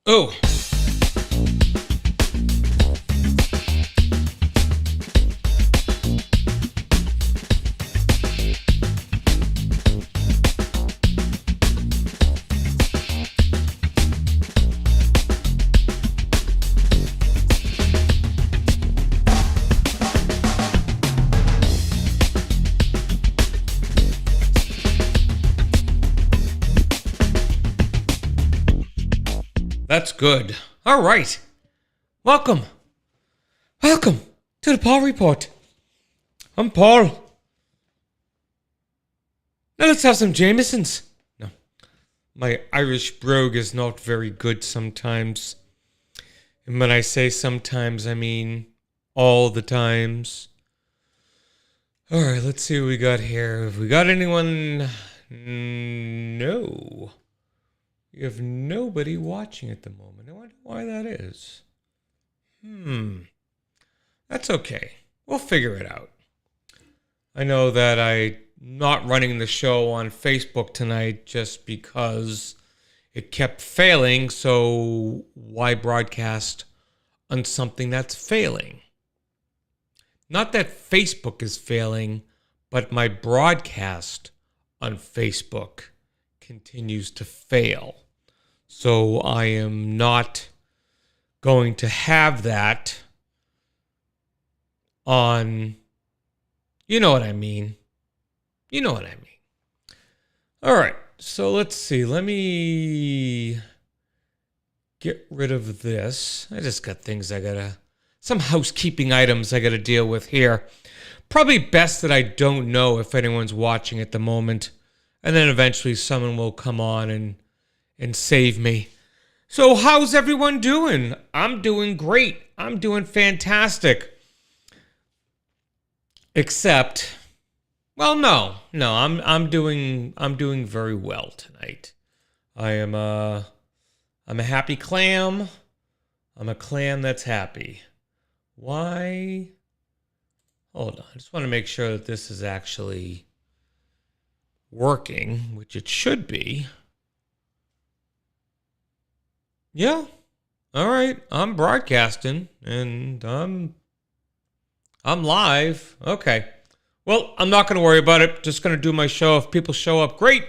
Oh, that's good. All right. Welcome. Welcome to the Paul Report. I'm Paul. Now let's have some Jamesons. No, my Irish brogue is not very good sometimes. And when I say sometimes, I mean all the times. All right, let's see what we got here. Have we got anyone? No. We have nobody watching at the moment. I wonder why that is. That's okay. We'll figure it out. I know that I'm not running the show on Facebook tonight just because it kept failing, so why broadcast on something that's failing? Not that Facebook is failing, but my broadcast on Facebook continues to fail. So I am not going to have that on, you know what I mean. You know what I mean. All right, so let's see. Let me get rid of this. I just got things some housekeeping items I gotta deal with here. Probably best that I don't know if anyone's watching at the moment. And then eventually someone will come on and save me. So how's everyone doing? I'm doing great. I'm doing fantastic. Except, well, no, I'm doing very well tonight. I'm a happy clam. I'm a clam that's happy. Why? Hold on. I just want to make sure that this is actually working, which it should be. Yeah. All right. I'm broadcasting and I'm live. Okay. Well, I'm not going to worry about it. Just going to do my show. If people show up, great.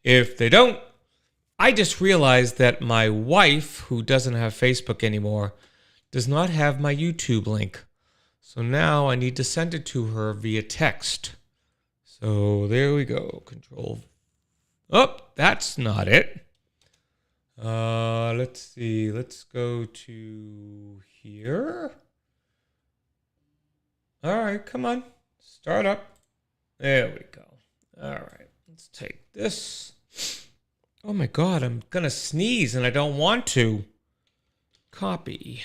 If they don't, I just realized that my wife, who doesn't have Facebook anymore, does not have my YouTube link. So now I need to send it to her via text. So there we go. Control. Oh, that's not it. Let's see. Let's go to here. All right, come on. Start up. There we go. All right, let's take this. Oh my God, I'm gonna sneeze and I don't want to. Copy.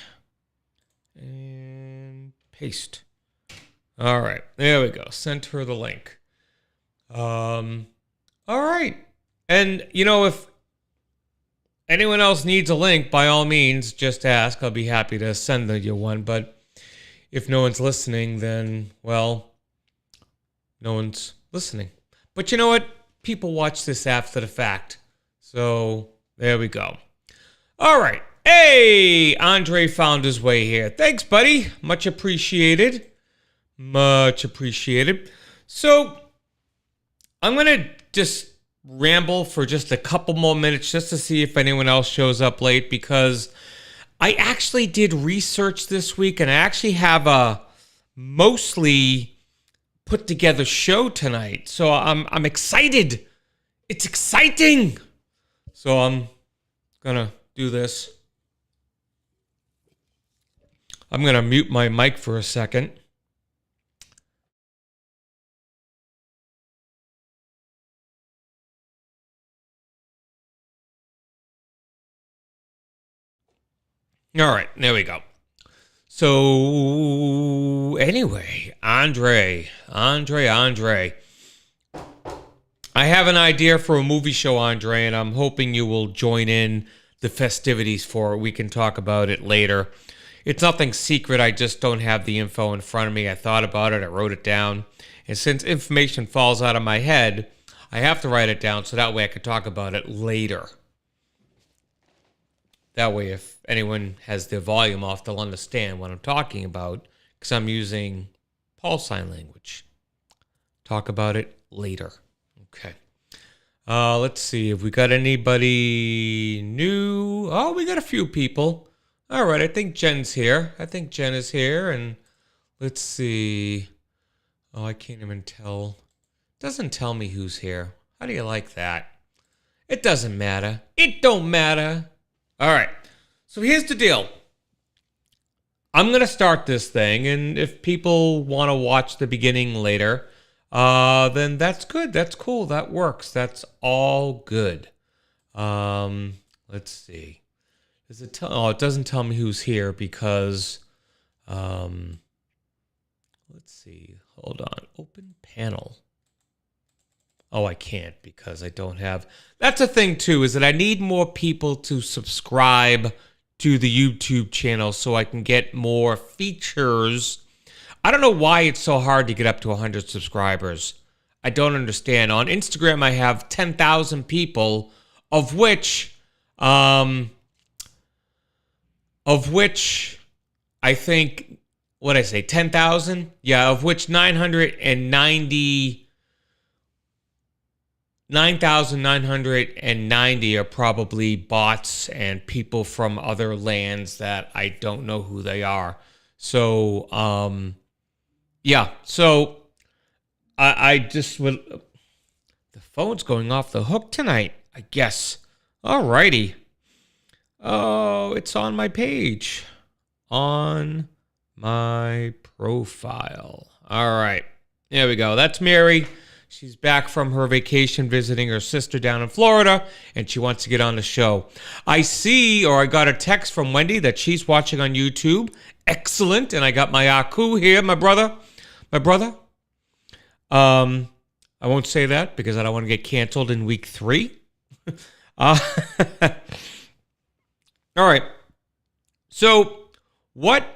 And paste. All right, there we go. Send her the link. All right. And, if anyone else needs a link, by all means, just ask. I'll be happy to send you one. But if no one's listening, then, well, no one's listening. But you know what? People watch this after the fact. So there we go. All right. Hey, Andre found his way here. Thanks, buddy. Much appreciated. Much appreciated. So I'm going to just ramble for just a couple more minutes just to see if anyone else shows up late, because I actually did research this week and I actually have a mostly put together show tonight. So I'm excited. It's exciting. So I'm going to do this. I'm going to mute my mic for a second. All right, there we go. So anyway, Andre. I have an idea for a movie show, Andre, and I'm hoping you will join in the festivities for it. We can talk about it later. It's nothing secret. I just don't have the info in front of me. I thought about it. I wrote it down. And since information falls out of my head, I have to write it down so that way I can talk about it later. That way, if anyone has their volume off, they'll understand what I'm talking about, because I'm using Paul sign language. Talk about it later. Okay. Let's see if we got anybody new. Oh, we got a few people. All right, I think Jen's here. I think Jen is here, and let's see. Oh, I can't even tell. Doesn't tell me who's here. How do you like that? It doesn't matter. It don't matter. All right. So here's the deal. I'm going to start this thing, and if people want to watch the beginning later, then that's good. That's cool. That works. That's all good. Let's see. Does it tell? Oh, it doesn't tell me who's here because, let's see. Hold on. Open panel. Oh, I can't because I don't have. That's a thing too, is that I need more people to subscribe to the YouTube channel so I can get more features. I don't know why it's so hard to get up to 100 subscribers. I don't understand. On Instagram, I have 10,000 people, of which I think, what did I say, 10,000? Yeah, of which 9,990 are probably bots and people from other lands that I don't know who they are. So, yeah. So, I just would... The phone's going off the hook tonight, I guess. Alrighty. Oh, it's on my page. On my profile. All right. There we go. That's Mary. She's back from her vacation visiting her sister down in Florida, and she wants to get on the show. I got a text from Wendy that she's watching on YouTube. Excellent. And I got my Aku here, my brother. I won't say that because I don't want to get canceled in week 3. All right. So what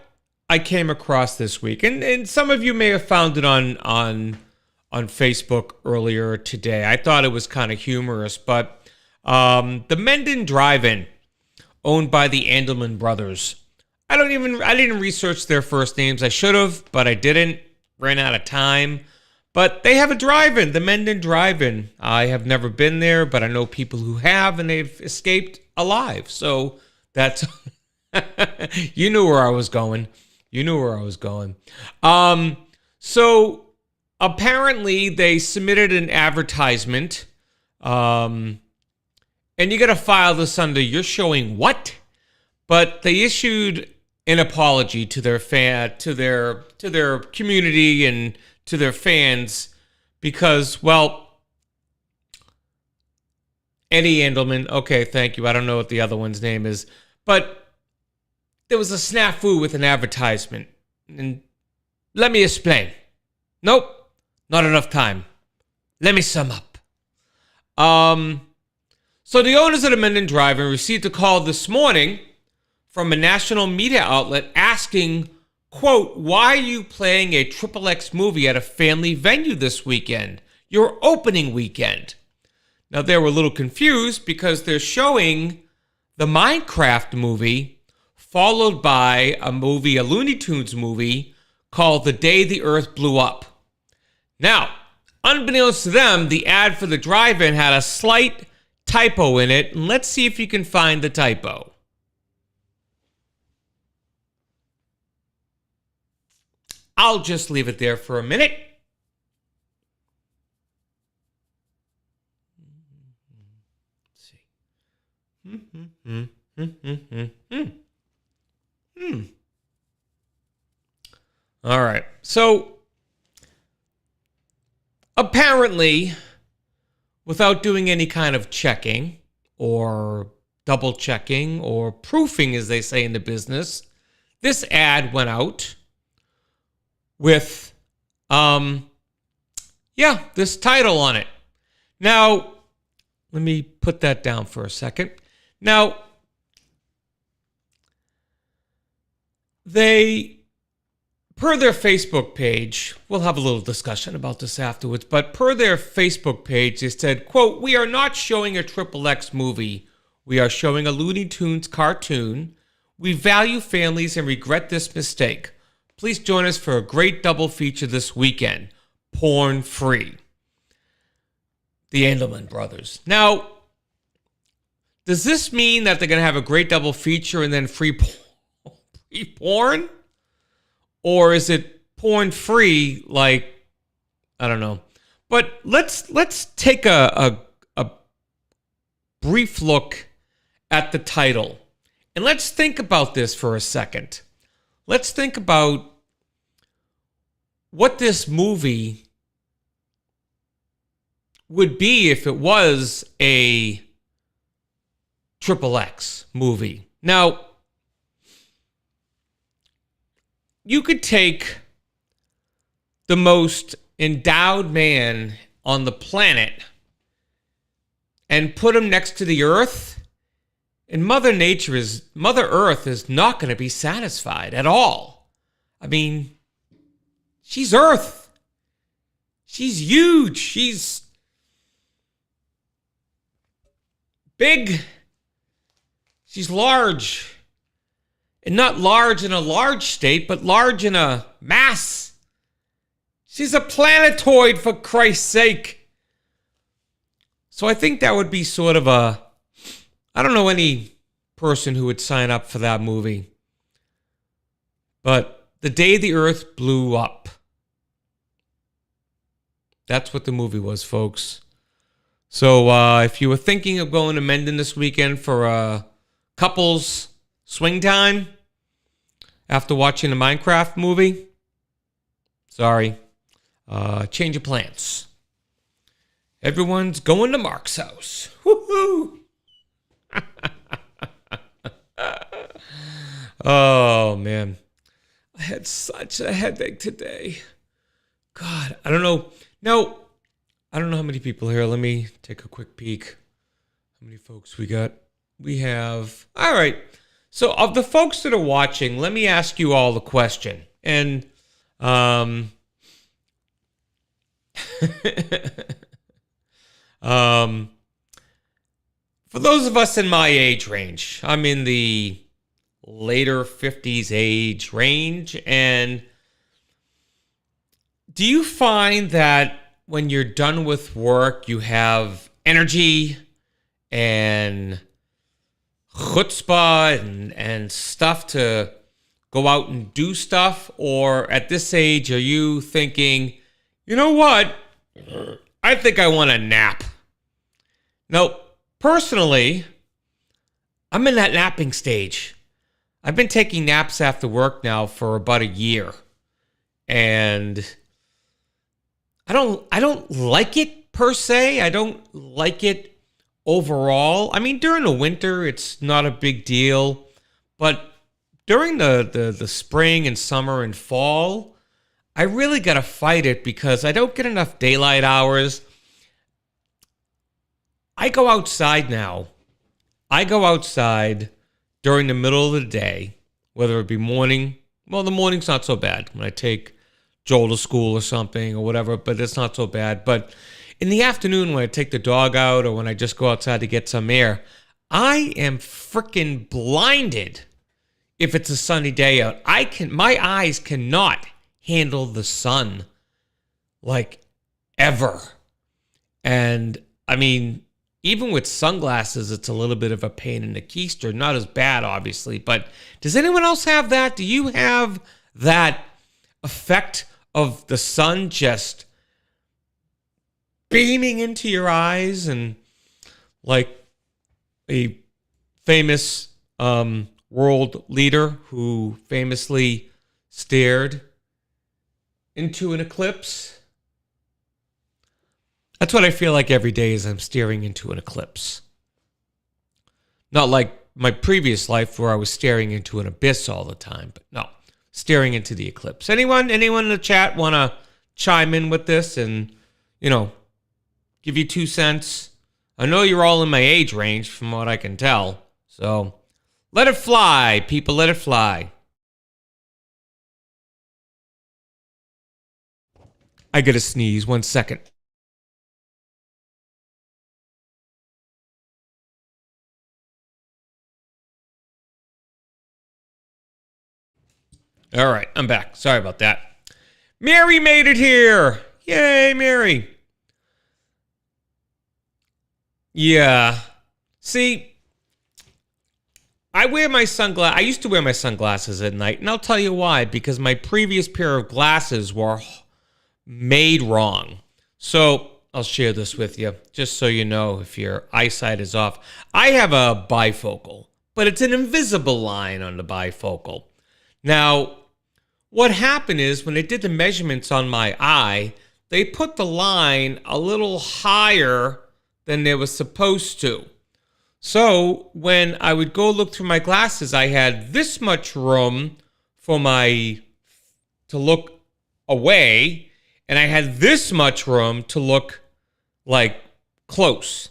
I came across this week, and some of you may have found it on Facebook earlier today. I thought it was kind of humorous, but the Menden Drive-In, owned by the Andelman brothers. I didn't research their first names. I should have, but I didn't. Ran out of time. But they have a drive-in, the Menden Drive-In. I have never been there, but I know people who have, and they've escaped alive. So that's you knew where I was going. So apparently they submitted an advertisement, and you got to file this under You're Showing What? But they issued an apology to their community and to their fans because, well, Eddie Andelman, okay, thank you. I don't know what the other one's name is, but there was a snafu with an advertisement. And let me explain. Nope, not enough time. Let me sum up. So the owners of the Menden Drive-In received a call this morning from a national media outlet asking, quote, why are you playing a XXX movie at a family venue this weekend? Your opening weekend. Now, they were a little confused because they're showing the Minecraft movie followed by a Looney Tunes movie called The Day the Earth Blew Up. Now, unbeknownst to them, the ad for the drive-in had a slight typo in it. And let's see if you can find the typo. I'll just leave it there for a minute. Let's see. All right. So, apparently, without doing any kind of checking or double checking or proofing, as they say in the business, this ad went out with, this title on it. Now, let me put that down for a second. Now, they, per their Facebook page, we'll have a little discussion about this afterwards, but per their Facebook page, they said, quote, we are not showing a XXX movie. We are showing a Looney Tunes cartoon. We value families and regret this mistake. Please join us for a great double feature this weekend. Porn free. The Endelman Brothers. Now, does this mean that they're going to have a great double feature and then free porn? Or is it porn free, like, I don't know. But let's take a brief look at the title. And let's think about this for a second. Let's think about what this movie would be if it was a XXX movie. Now, you could take the most endowed man on the planet and put him next to the earth, and Mother Earth is not going to be satisfied at all. I mean, she's Earth. She's huge. She's big. She's large. And not large in a large state, but large in a mass. She's a planetoid, for Christ's sake. So I think that would be sort of I don't know any person who would sign up for that movie. But The Day the Earth Blew Up. That's what the movie was, folks. So if you were thinking of going to Mendon this weekend for a couples swing time after watching the Minecraft movie, sorry. Change of plans. Everyone's going to Mark's house. Woohoo! Oh, man. I had such a headache today. God, I don't know. Now, I don't know how many people here. Let me take a quick peek. How many folks we got? We have... All right. So, of the folks that are watching, let me ask you all the question. And, for those of us in my age range, I'm in the later 50s age range, and do you find that when you're done with work, you have energy and chutzpah and stuff to go out and do stuff? Or at this age, are you thinking, you know what? I think I want a nap. Now, personally, I'm in that napping stage. I've been taking naps after work now for about a year. And I don't like it per se. I don't like it overall. I mean, during the winter, it's not a big deal. But during the spring and summer and fall, I really got to fight it because I don't get enough daylight hours. I go outside now. I go outside during the middle of the day, whether it be morning. Well, the morning's not so bad when I take Joel to school or something or whatever, but it's not so bad. But in the afternoon when I take the dog out or when I just go outside to get some air, I am freaking blinded if it's a sunny day out. My eyes cannot handle the sun like ever. And I mean, even with sunglasses, it's a little bit of a pain in the keister. Not as bad, obviously, but does anyone else have that? Do you have that effect of the sun just beaming into your eyes, and like a famous world leader who famously stared into an eclipse? That's what I feel like every day as I'm staring into an eclipse. Not like my previous life where I was staring into an abyss all the time, but no, staring into the eclipse. Anyone in the chat want to chime in with this and, give you 2 cents? I know you're all in my age range from what I can tell. So let it fly, people, let it fly. I gotta sneeze 1 second. All right, I'm back. Sorry about that. Mary made it here. Yay, Mary. Yeah. See, I used to wear my sunglasses at night, and I'll tell you why. Because my previous pair of glasses were made wrong. So I'll share this with you, just so you know if your eyesight is off. I have a bifocal, but it's an invisible line on the bifocal. Now, what happened is when they did the measurements on my eye, they put the line a little higher than they were supposed to. So when I would go look through my glasses, I had this much room to look away, and I had this much room to look like close.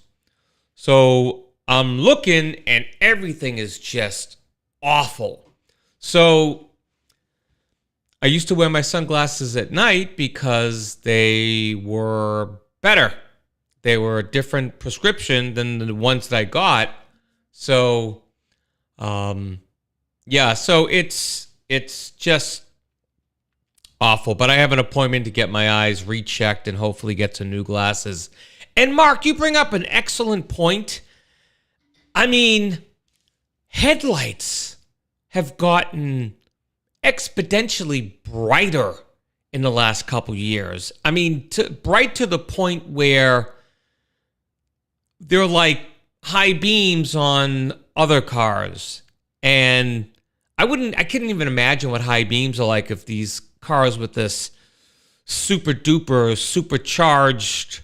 So I'm looking and everything is just awful. So I used to wear my sunglasses at night because they were better. They were a different prescription than the ones that I got. So, yeah, so it's just awful. But I have an appointment to get my eyes rechecked and hopefully get some new glasses. And Mark, you bring up an excellent point. I mean, headlights have gotten exponentially brighter in the last couple years. I mean, bright to the point where they're like high beams on other cars. And I couldn't even imagine what high beams are like if these cars with this super duper supercharged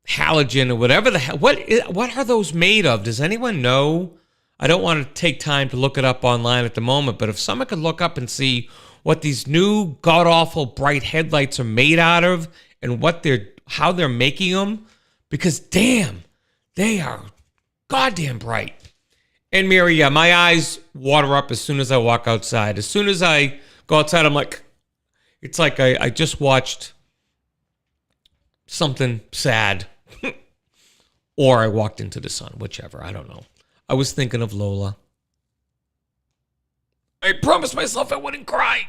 halogen or whatever the hell. What are those made of? Does anyone know? I don't want to take time to look it up online at the moment, but if someone could look up and see what these new god-awful bright headlights are made out of and how they're making them, because damn, they are goddamn bright. And Mary, yeah, my eyes water up as soon as I walk outside. As soon as I go outside, I'm like, it's like I just watched something sad. Or I walked into the sun, whichever, I don't know. I was thinking of Lola. I promised myself I wouldn't cry.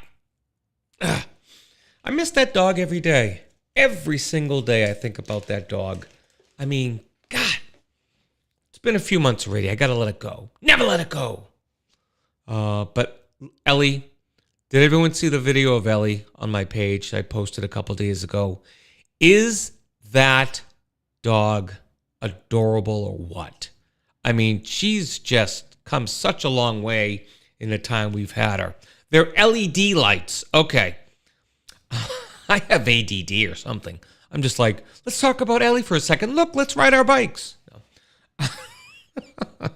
I miss that dog every day. Every single day I think about that dog. I mean, God. It's been a few months already. I gotta let it go. Never let it go. But Ellie, did everyone see the video of Ellie on my page I posted a couple days ago? Is that dog adorable or what? I mean, she's just come such a long way in the time we've had her. They're LED lights. Okay. I have ADD or something. I'm just like, let's talk about Ellie for a second. Look, let's ride our bikes. No.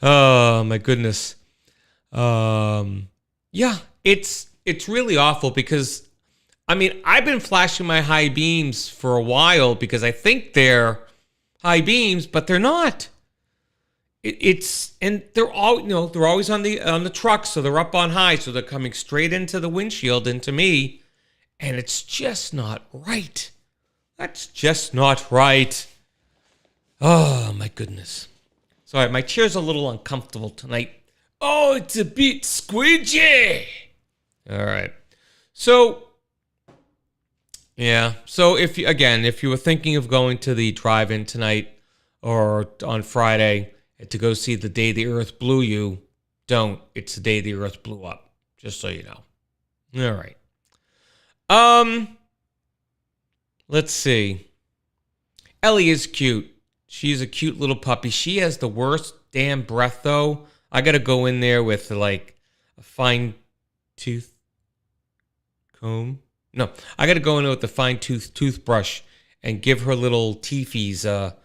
Oh, my goodness. Yeah, it's really awful because, I mean, I've been flashing my high beams for a while because I think they're high beams, but they're not. And they're all, they're always on the truck, so they're up on high, so they're coming straight into the windshield into me, and it's just not right. That's just not right. Oh my goodness. Sorry, my chair's a little uncomfortable tonight. Oh, it's a bit squidgy. All right. So, yeah. So if you were thinking of going to the drive-in tonight or on Friday to go see The Day the Earth Blew You, don't. It's The Day the Earth Blew Up. Just so you know. All right. Let's see. Ellie is cute. She's a cute little puppy. She has the worst damn breath, though. I got to go in there with, like, a fine tooth comb. No, I got to go in there with a fine toothbrush and give her little teethies a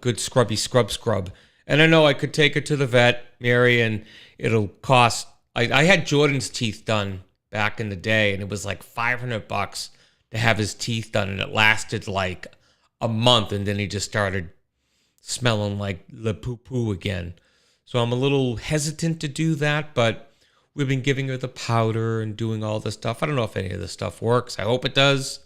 good scrub. And I know I could take her to the vet, Mary, and it'll cost. I had Jordan's teeth done back in the day, and it was like $500 to have his teeth done, and it lasted like a month, and then he just started smelling like the poo-poo again. So I'm a little hesitant to do that, but we've been giving her the powder and doing all this stuff. I don't know if any of this stuff works. I hope it does.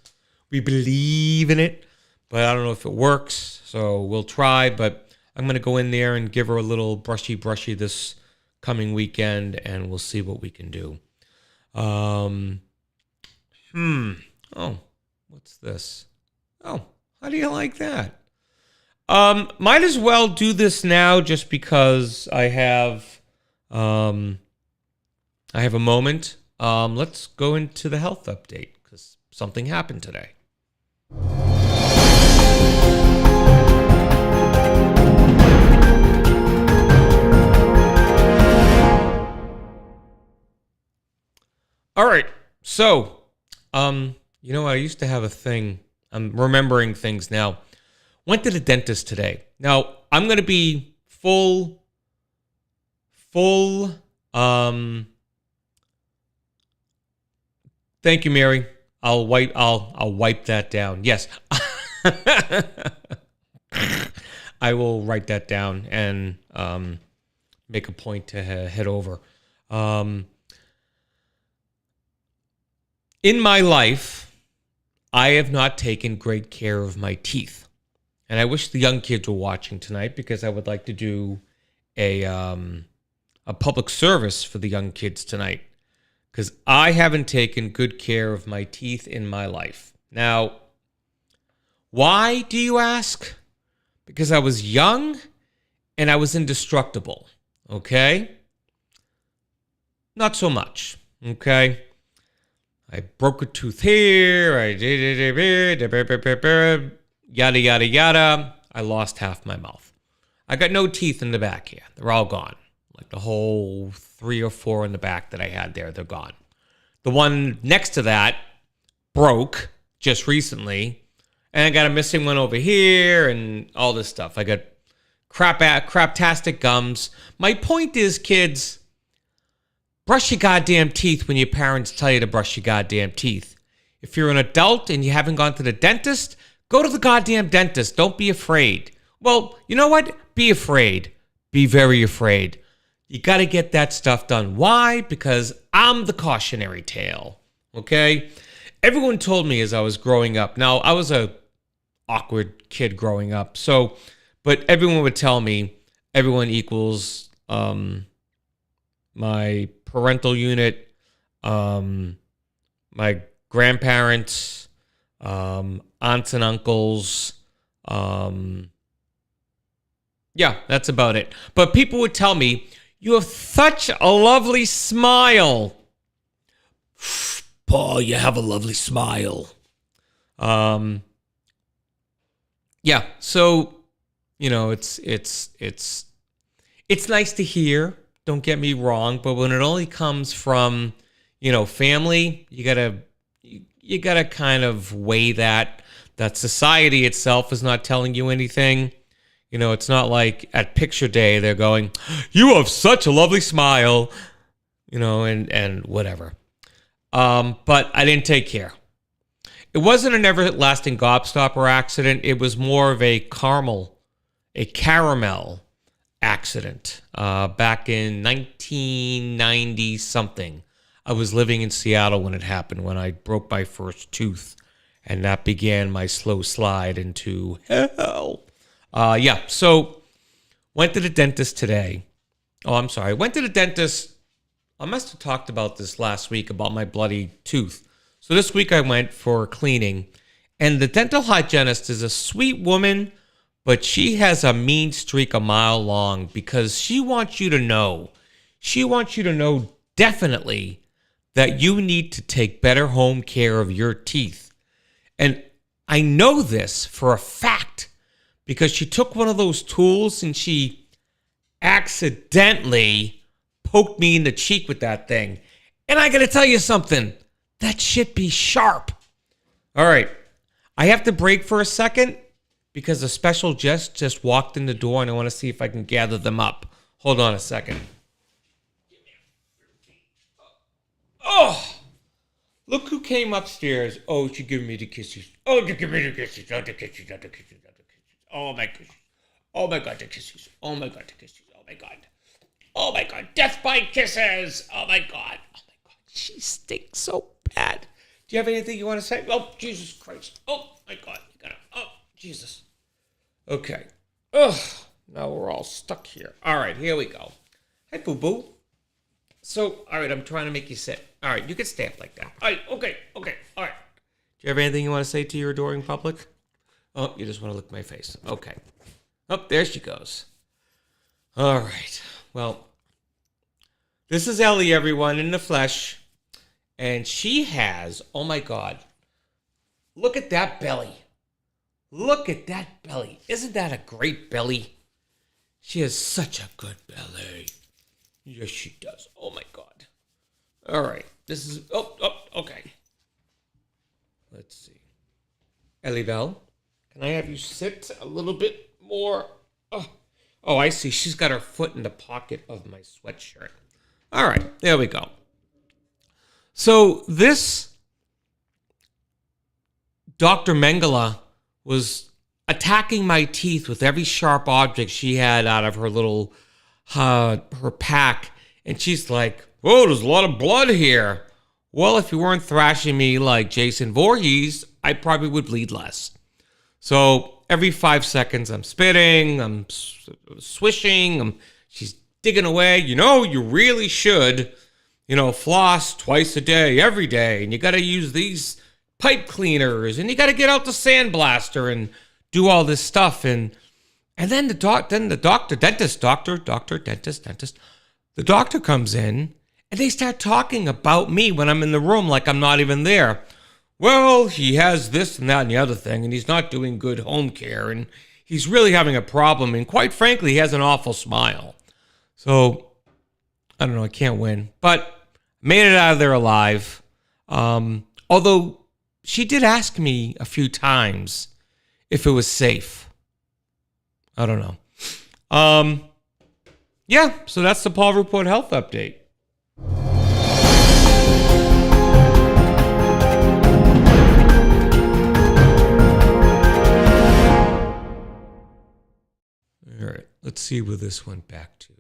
We believe in it, but I don't know if it works, so we'll try. But I'm going to go in there and give her a little brushy this coming weekend, and we'll see what we can do. Oh, what's this? Oh, how do you like that? Might as well do this now just because I have a moment. Let's go into the health update because something happened today. All right. So, I used to have a thing. I'm remembering things now. Went to the dentist today. Now, I'm going to be full, thank you, Mary. I'll wipe that down. Yes. I will write that down and make a point to head over. In my life, I have not taken great care of my teeth. And I wish the young kids were watching tonight because I would like to do a public service for the young kids tonight because I haven't taken good care of my teeth in my life. Now, why, do you ask? Because I was young and I was indestructible, okay? Not so much, okay? I broke a tooth here, yada, yada, yada. I lost half my mouth. I got no teeth in the back here. They're all gone. Like the whole 3 or 4 in the back that I had there, they're gone. The one next to that broke just recently. And I got a missing one over here and all this stuff. I got craptastic gums. My point is, kids, brush your goddamn teeth when your parents tell you to brush your goddamn teeth. If you're an adult and you haven't gone to the dentist, go to the goddamn dentist. Don't be afraid. Well, you know what? Be afraid. Be very afraid. You got to get that stuff done. Why? Because I'm the cautionary tale. Okay? Everyone told me as I was growing up. Now, I was a awkward kid growing up. But everyone would tell me everyone equals my parental unit, my grandparents, aunts and uncles. Yeah, that's about it. But people would tell me, you have such a lovely smile. Paul, you have a lovely smile. Yeah, so, it's nice to hear. Don't get me wrong, but when it only comes from, family, you gotta kind of weigh that society itself is not telling you anything. It's not like at picture day they're going, you have such a lovely smile, and whatever. But I didn't take care. It wasn't an everlasting gobstopper accident. It was more of a caramel accident back in 1990 something. I was living in Seattle when it happened, when I broke my first tooth, and that began my slow slide into hell. So went to the dentist today. Oh, I'm sorry. Went to the dentist. I must have talked about this last week about my bloody tooth. So this week I went for cleaning, and the dental hygienist is a sweet woman, but she has a mean streak a mile long because she wants you to know definitely that you need to take better home care of your teeth. And I know this for a fact because she took one of those tools and she accidentally poked me in the cheek with that thing. And I got to tell you something, that shit be sharp. All right, I have to break for a second because a special guest just walked in the door and I want to see if I can gather them up. Hold on a second. Oh, look who came upstairs. Oh, she giving me the kisses. Oh, she giving me the kisses. Oh, the kisses, oh, the kisses, oh, the kisses. Oh, my kisses. Oh, my God, the kisses. Oh, my God, the kisses. Oh, my God. Oh, my God, death by kisses. Oh, my God. Oh, my God, she stinks so bad. Do you have anything you want to say? Oh, Jesus Christ. Oh, my God. Oh, Jesus. Okay. Ugh. Now we're all stuck here. All right, here we go. Hi, boo-boo. So, all right, I'm trying to make you sit. All right, you can stay up like that. All right, okay, all right. Do you have anything you want to say to your adoring public? Oh, you just want to lick my face. Okay. Oh, there she goes. All right. Well, this is Ellie, everyone, in the flesh. And she has, oh my God, look at that belly. Look at that belly. Isn't that a great belly? She has such a good belly. Yes, she does. Oh my God. All right. This is, okay. Let's see. Ellie Bell, can I have you sit a little bit more? Oh, I see. She's got her foot in the pocket of my sweatshirt. All right. There we go. So this Dr. Mengele was attacking my teeth with every sharp object she had out of her little, her pack. And she's like, whoa, there's a lot of blood here. Well, if you weren't thrashing me like Jason Voorhees, I probably would bleed less. So every 5 seconds, I'm spitting, I'm swishing, she's digging away. You really should, floss twice a day, every day. And you got to use these pipe cleaners, and you got to get out the sandblaster and do all this stuff. And then the doctor comes in, and they start talking about me when I'm in the room like I'm not even there. Well, he has this and that and the other thing, and he's not doing good home care, and he's really having a problem, and quite frankly, he has an awful smile. So, I don't know, I can't win. But made it out of there alive. Although, she did ask me a few times if it was safe. I don't know. Yeah, so that's the Paul Report Health Update. All right, let's see where this went back to.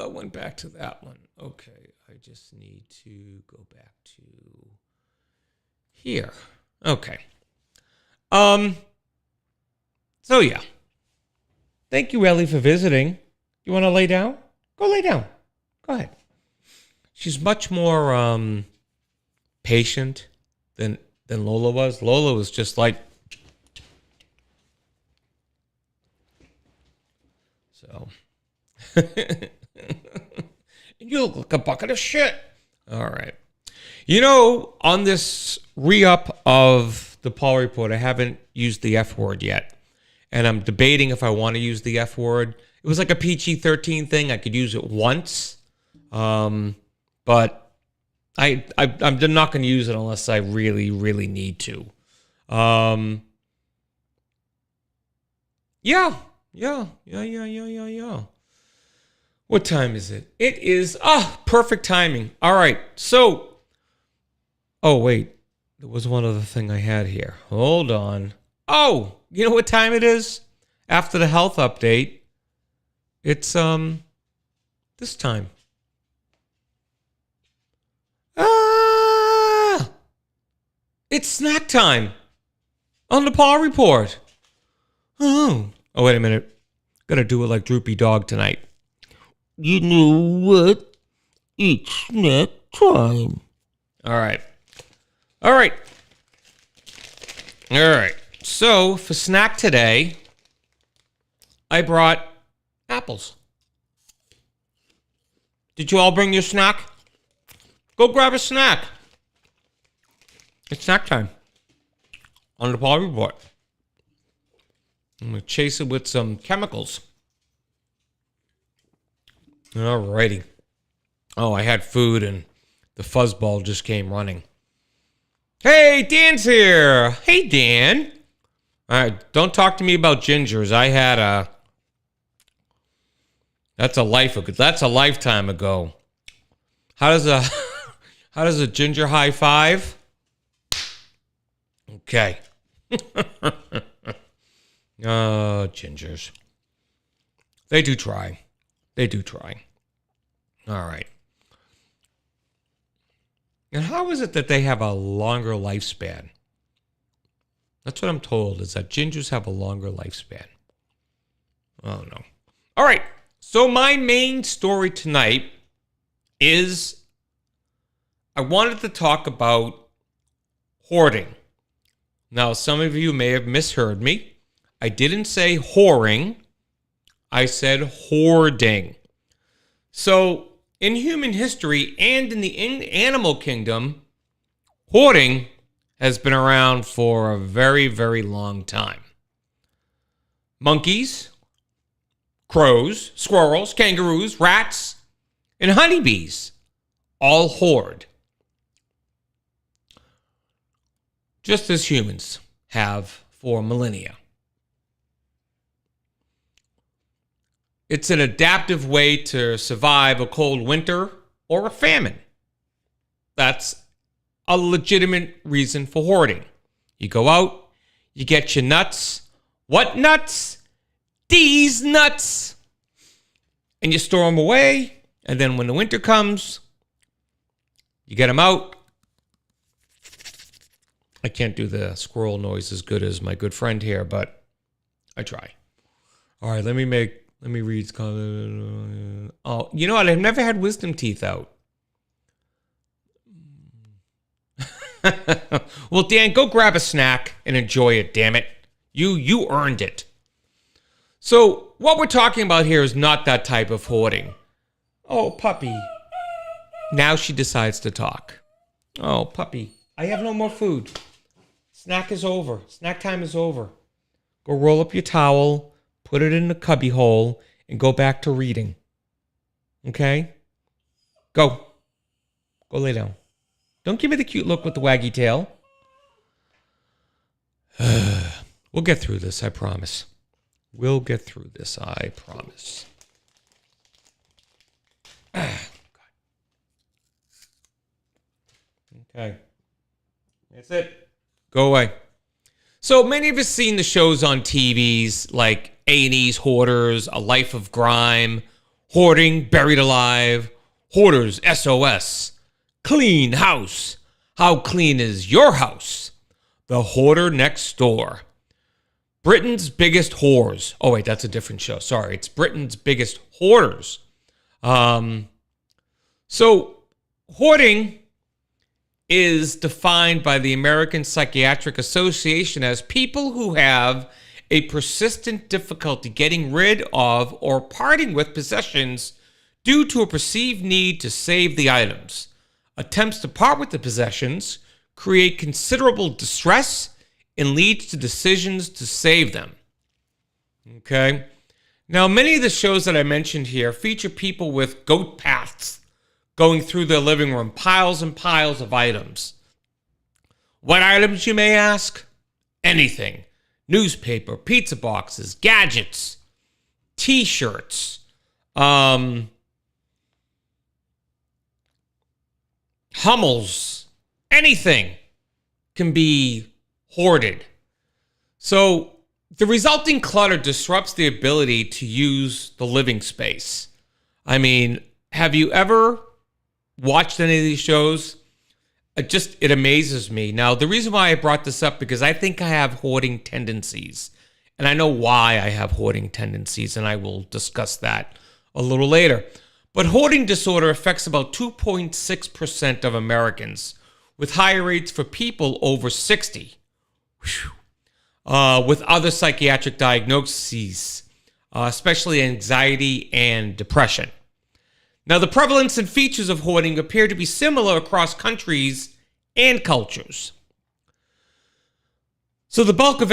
Went back to that one. Okay, I just need to go back to here. Okay. So yeah. Thank you, Ellie, for visiting. You want to lay down? Go lay down. Go ahead. She's much more patient than Lola was. Lola was just like, so. You look like a bucket of shit. All right. On this re-up of the Paul Report, I haven't used the F word yet. And I'm debating if I want to use the F word. It was like a PG-13 thing. I could use it once. But I'm not going to use it unless I really, really need to. Yeah. What time is it? It is, perfect timing. All right. So, wait. There was one other thing I had here. Hold on. Oh, you know what time it is? After the health update. It's, this time. It's snack time on the Paw Report. Oh, wait a minute. Gotta do it like Droopy Dog tonight. You know what? It's snack time. All right. So, for snack today, I brought apples. Did you all bring your snack? Go grab a snack. It's snack time on the Paul Report. I'm going to chase it with some chemicals. Alrighty. Oh, I had food and the fuzzball just came running. Hey, Dan's here. Hey, Dan. All right, don't talk to me about gingers. I had that's a lifetime ago. How does a ginger high five? Okay. Gingers. They do try. All right. And how is it that they have a longer lifespan? That's what I'm told, is that gingers have a longer lifespan. Oh, no. All right. So my main story tonight is I wanted to talk about hoarding. Now, some of you may have misheard me. I didn't say whoring. I said hoarding. So, in human history and in the animal kingdom, hoarding has been around for a very, very long time. Monkeys, crows, squirrels, kangaroos, rats, and honeybees all hoard. Just as humans have for millennia. It's an adaptive way to survive a cold winter or a famine. That's a legitimate reason for hoarding. You go out, you get your nuts. What nuts? These nuts. And you store them away, and then when the winter comes, you get them out. I can't do the squirrel noise as good as my good friend here, but I try. All right, let me read. Oh, you know what? I've never had wisdom teeth out. Well, Dan, go grab a snack and enjoy it, damn it. You earned it. So, what we're talking about here is not that type of hoarding. Oh, puppy. Now she decides to talk. Oh, puppy. I have no more food. Snack is over. Snack time is over. Go roll up your towel, put it in the cubby hole, and go back to reading. Okay? Go. Go lay down. Don't give me the cute look with the waggy tail. We'll get through this, I promise. We'll get through this, I promise. Okay. That's it. Go away. So many of us seen the shows on TVs like A&E's Hoarders, A Life of Grime, Hoarding, Buried Alive, Hoarders, SOS, Clean House, How Clean Is Your House, The Hoarder Next Door, Britain's Biggest Whores. Oh, wait, that's a different show. Sorry, it's Britain's Biggest Hoarders. So, hoarding is defined by the American Psychiatric Association as people who have a persistent difficulty getting rid of or parting with possessions due to a perceived need to save the items. Attempts to part with the possessions create considerable distress and leads to decisions to save them. Okay? Now, many of the shows that I mentioned here feature people with goat paths going through their living room, piles and piles of items. What items, you may ask? Anything. Newspaper, pizza boxes, gadgets, t-shirts, Hummels, anything can be hoarded. So the resulting clutter disrupts the ability to use the living space. I mean, have you ever watched any of these shows? It amazes me. Now, the reason why I brought this up, because I think I have hoarding tendencies. And I know why I have hoarding tendencies, and I will discuss that a little later. But hoarding disorder affects about 2.6% of Americans, with higher rates for people over 60. With other psychiatric diagnoses, especially anxiety and depression. Now, the prevalence and features of hoarding appear to be similar across countries and cultures. So the bulk of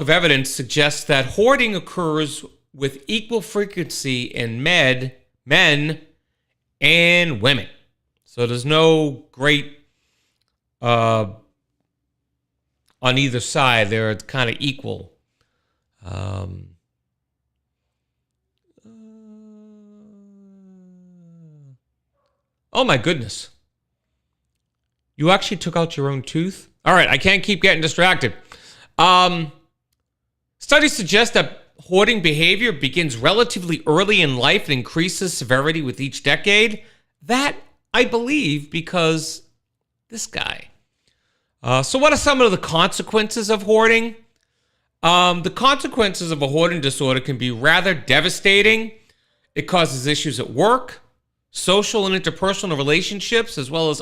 evidence suggests that hoarding occurs with equal frequency in men and women. So there's no great on either side. They're kind of equal. Oh my goodness. You actually took out your own tooth? All right, I can't keep getting distracted. Studies suggest that hoarding behavior begins relatively early in life and increases severity with each decade. That, I believe, because this guy. So what are some of the consequences of hoarding? The consequences of a hoarding disorder can be rather devastating. It causes issues at work, social and interpersonal relationships, as well as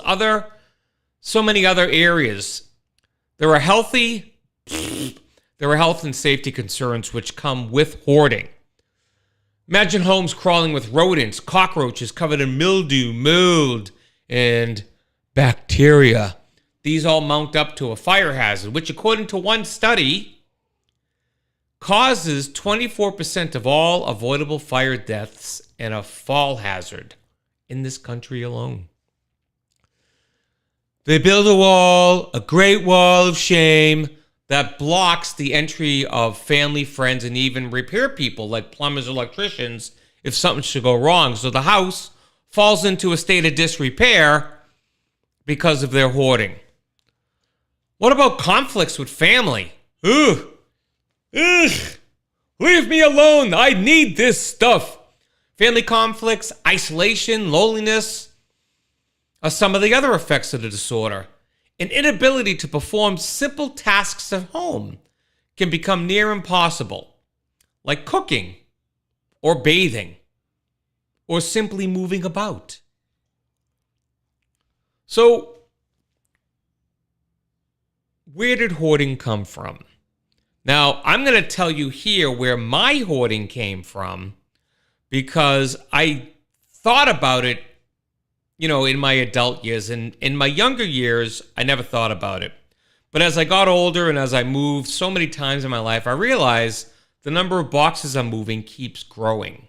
so many other areas. There are health and safety concerns which come with hoarding. Imagine homes crawling with rodents, cockroaches covered in mildew, mold, and bacteria. These all mount up to a fire hazard, which according to one study, causes 24% of all avoidable fire deaths and a fall hazard in this country alone. They build a wall, a great wall of shame, that blocks the entry of family, friends, and even repair people like plumbers or electricians if something should go wrong. So the house falls into a state of disrepair because of their hoarding. What about conflicts with family? Ugh. Leave me alone. I need this stuff. Family conflicts, isolation, loneliness are some of the other effects of the disorder. An inability to perform simple tasks at home can become near impossible, like cooking or bathing or simply moving about. So, where did hoarding come from? Now, I'm going to tell you here where my hoarding came from because I thought about it, in my adult years. And in my younger years, I never thought about it. But as I got older and as I moved so many times in my life, I realized the number of boxes I'm moving keeps growing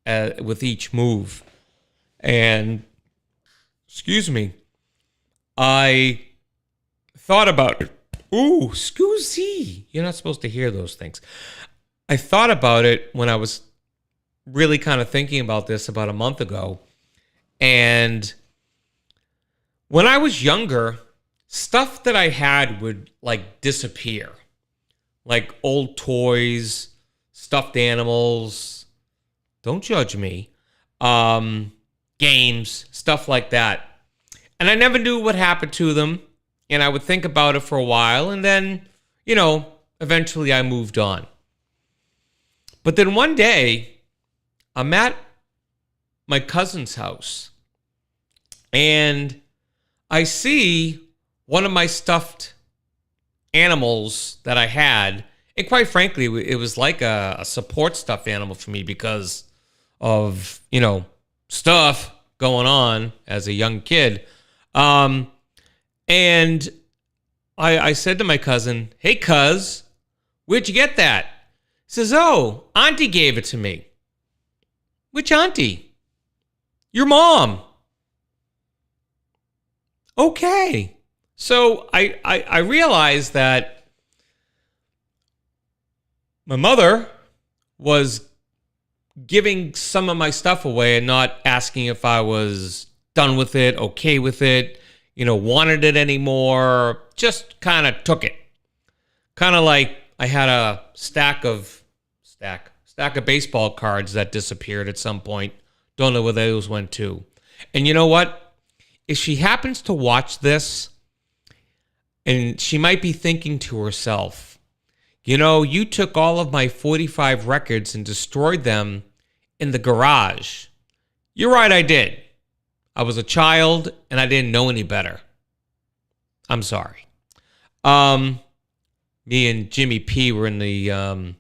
with each move. And, I thought about it. Ooh, scusi. You're not supposed to hear those things. I thought about it when I was really kind of thinking about this about a month ago. And when I was younger, stuff that I had would disappear. Like old toys, stuffed animals. Don't judge me. Games, stuff like that. And I never knew what happened to them. And I would think about it for a while. And then, eventually I moved on. But then one day, I'm at my cousin's house. And I see one of my stuffed animals that I had. And quite frankly, it was like a support stuffed animal for me because of, stuff going on as a young kid. And I said to my cousin, "Hey, cuz, where'd you get that?" He says, "Oh, Auntie gave it to me." "Which auntie?" "Your mom." Okay. So I realized that my mother was giving some of my stuff away and not asking if I was done with it, okay with it, wanted it anymore, just kind of took it. Kind of like I had a stack of baseball cards that disappeared at some point. Don't know where those went to. And you know what? If she happens to watch this, and she might be thinking to herself, you took all of my 45 records and destroyed them in the garage. You're right, I did. I was a child and I didn't know any better. I'm sorry. Me and Jimmy P were in the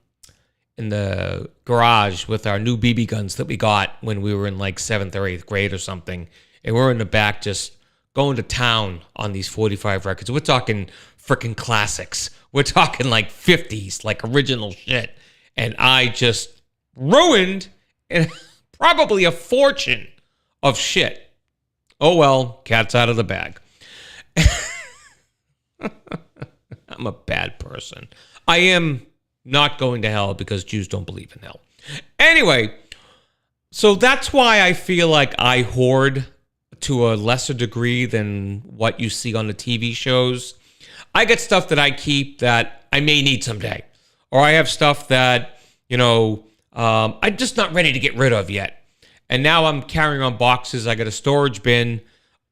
garage with our new BB guns that we got when we were in 7th or 8th grade or something. And we're in the back just going to town on these 45 records. We're talking freaking classics. We're talking 50s, original shit. And I just ruined probably a fortune of shit. Oh well, cat's out of the bag. I'm a bad person. I am not going to hell because Jews don't believe in hell. Anyway, so that's why I feel like I hoard to a lesser degree than what you see on the TV shows. I get stuff that I keep that I may need someday. Or I have stuff that, I'm just not ready to get rid of yet. And now I'm carrying on boxes. I got a storage bin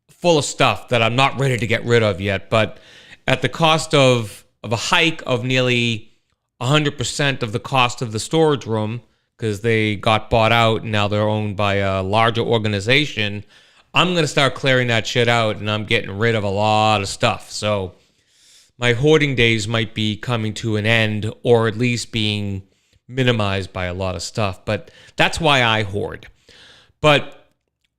full of stuff that I'm not ready to get rid of yet. But at the cost of a hike of nearly 100% of the cost of the storage room, because they got bought out and now they're owned by a larger organization. I'm going to start clearing that shit out, and I'm getting rid of a lot of stuff. So my hoarding days might be coming to an end, or at least being minimized by a lot of stuff. But that's why I hoard. But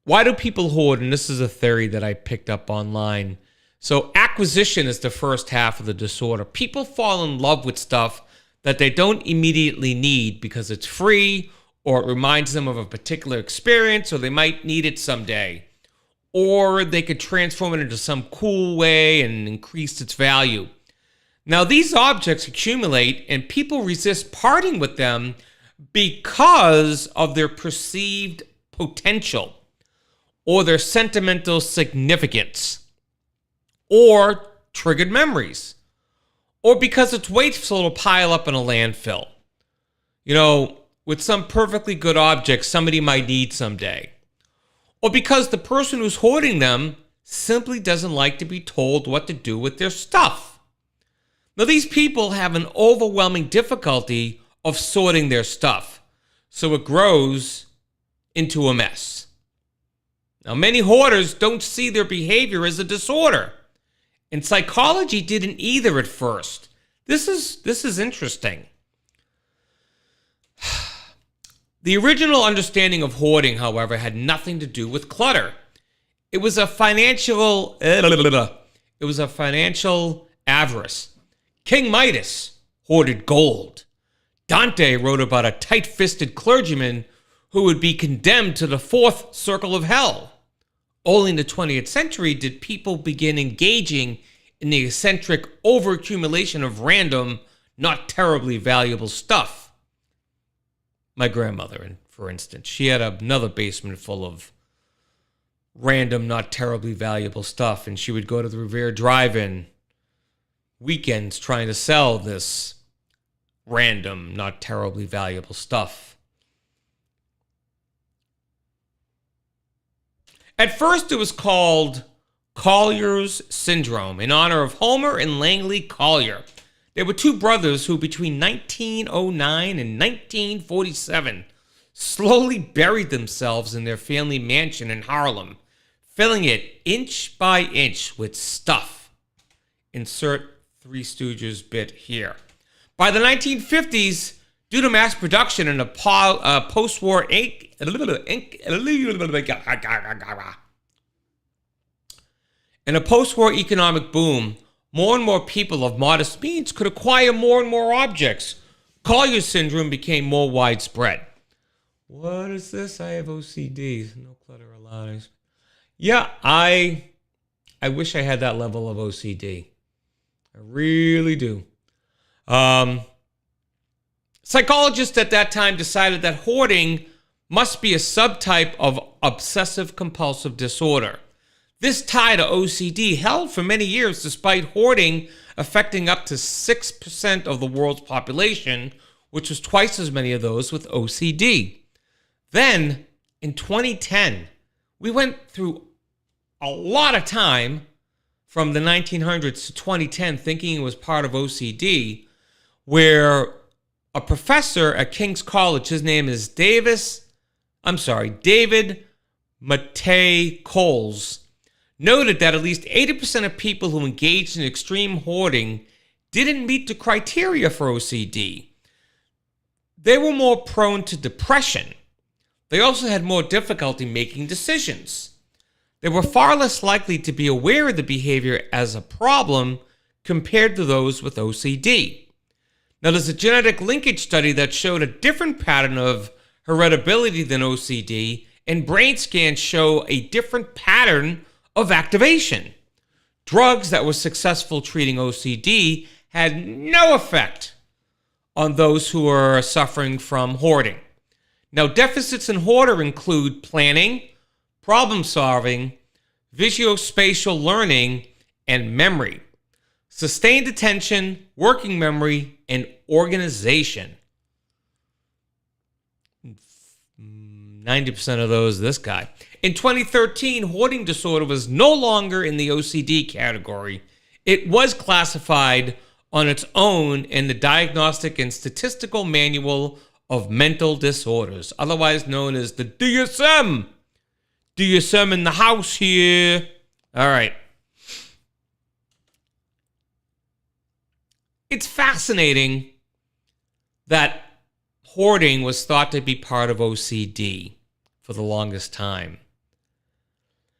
why do people hoard? And this is a theory that I picked up online. So acquisition is the first half of the disorder. People fall in love with stuff that they don't immediately need because it's free, or it reminds them of a particular experience, or they might need it someday. Or they could transform it into some cool way and increase its value. Now, these objects accumulate, and people resist parting with them because of their perceived potential, or their sentimental significance, or triggered memories, or because it's wasteful to pile up in a landfill. You know, with some perfectly good objects somebody might need someday. Or because the person who's hoarding them simply doesn't like to be told what to do with their stuff. Now, these people have an overwhelming difficulty of sorting their stuff, so it grows into a mess. Now, many hoarders don't see their behavior as a disorder, and psychology didn't either at first. This is interesting. The original understanding of hoarding, however, had nothing to do with clutter. It was a financial avarice. King Midas hoarded gold. Dante wrote about a tight-fisted clergyman who would be condemned to the fourth circle of hell. Only in the 20th century did people begin engaging in the eccentric overaccumulation of random, not terribly valuable stuff. My grandmother, for instance, she had another basement full of random, not terribly valuable stuff, and she would go to the Revere Drive-In weekends trying to sell this random, not terribly valuable stuff. At first, it was called Collier's Syndrome, in honor of Homer and Langley Collier. There were two brothers who, between 1909 and 1947, slowly buried themselves in their family mansion in Harlem, filling it inch by inch with stuff. Insert Three Stooges bit here. By the 1950s, due to mass production and a post-war economic boom, more and more people of modest means could acquire more and more objects. Collier's syndrome became more widespread. What is this? I have OCD. No clutter allowed. Yeah, I wish I had that level of OCD. I really do. Psychologists at that time decided that hoarding must be a subtype of obsessive-compulsive disorder. This tie to OCD held for many years, despite hoarding affecting up to 6% of the world's population, which was twice as many of those with OCD. Then, in 2010, we went through a lot of time from the 1900s to 2010 thinking it was part of OCD, where a professor at King's College, his name is David Mattei Coles, noted that at least 80% of people who engaged in extreme hoarding didn't meet the criteria for OCD. They were more prone to depression. They also had more difficulty making decisions. They were far less likely to be aware of the behavior as a problem compared to those with OCD. Now, there's a genetic linkage study that showed a different pattern of heritability than OCD, and brain scans show a different pattern of activation. Drugs that were successful treating OCD had no effect on those who are suffering from hoarding. Now, deficits in hoarder include planning, problem solving, visuospatial learning, and memory, sustained attention, working memory, and organization. 90% of those, this guy. In 2013, hoarding disorder was no longer in the OCD category. It was classified on its own in the Diagnostic and Statistical Manual of mental disorders, otherwise known as the DSM. DSM in the house here. All right. It's fascinating that hoarding was thought to be part of OCD for the longest time.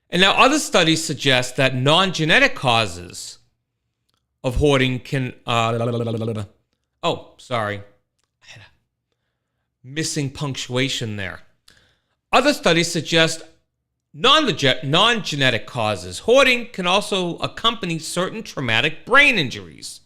And now other studies suggest that non-genetic causes of hoarding can... sorry. I had a missing punctuation there. Other studies suggest non-genetic causes. Hoarding can also accompany certain traumatic brain injuries.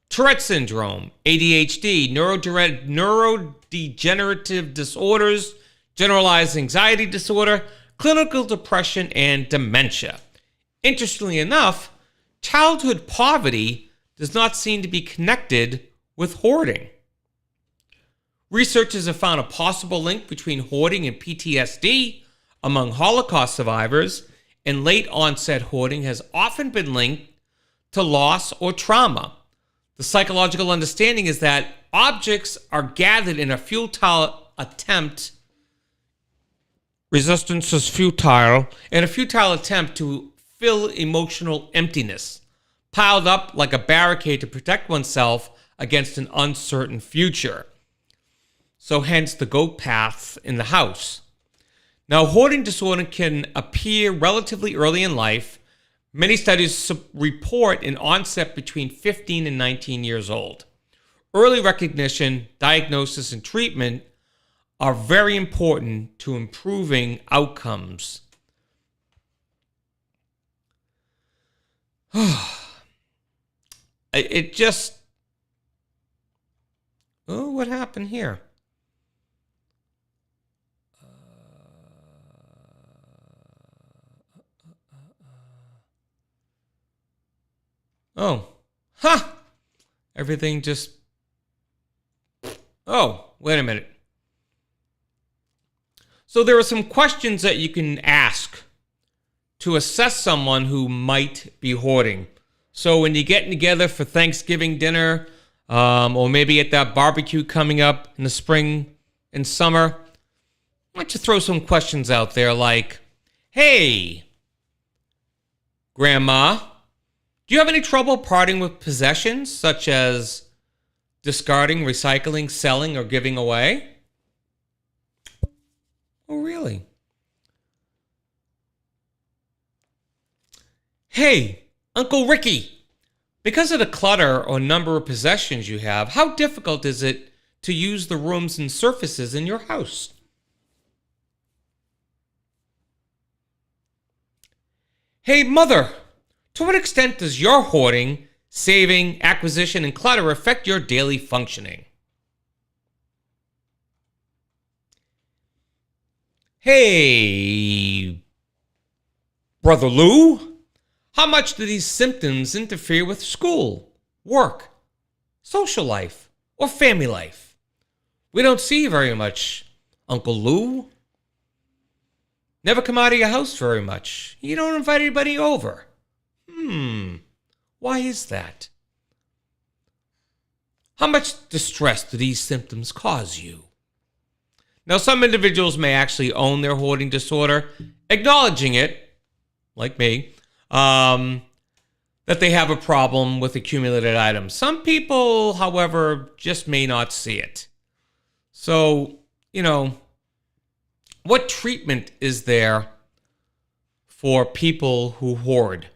Tourette syndrome, ADHD, neurodegenerative disorders, generalized anxiety disorder, clinical depression, and dementia. Interestingly enough, childhood poverty does not seem to be connected with hoarding. Researchers have found a possible link between hoarding and PTSD among Holocaust survivors, and late onset hoarding has often been linked to loss or trauma. The psychological understanding is that objects are gathered in a futile attempt. Resistance is futile. In a futile attempt to fill emotional emptiness, piled up like a barricade to protect oneself against an uncertain future. So hence the goat paths in the house. Now, hoarding disorder can appear relatively early in life. Many studies report an onset between 15 and 19 years old. Early recognition, diagnosis, and treatment are very important to improving outcomes. It just... Oh, what happened here? Oh, everything just... Oh, wait a minute. So there are some questions that you can ask to assess someone who might be hoarding. So when you're getting together for Thanksgiving dinner, or maybe at that barbecue coming up in the spring and summer, why don't you throw some questions out there like, hey, Grandma, do you have any trouble parting with possessions such as discarding, recycling, selling, or giving away? Oh, really? Hey, Uncle Ricky, because of the clutter or number of possessions you have, how difficult is it to use the rooms and surfaces in your house? Hey, Mother, to what extent does your hoarding, saving, acquisition, and clutter affect your daily functioning? Hey, Brother Lou, how much do these symptoms interfere with school, work, social life, or family life? We don't see you very much, Uncle Lou. Never come out of your house very much. You don't invite anybody over. Why is that? How much distress do these symptoms cause you? Now, some individuals may actually own their hoarding disorder, acknowledging it, like me, that they have a problem with accumulated items. Some people, however, just may not see it. So, what treatment is there for people who hoard?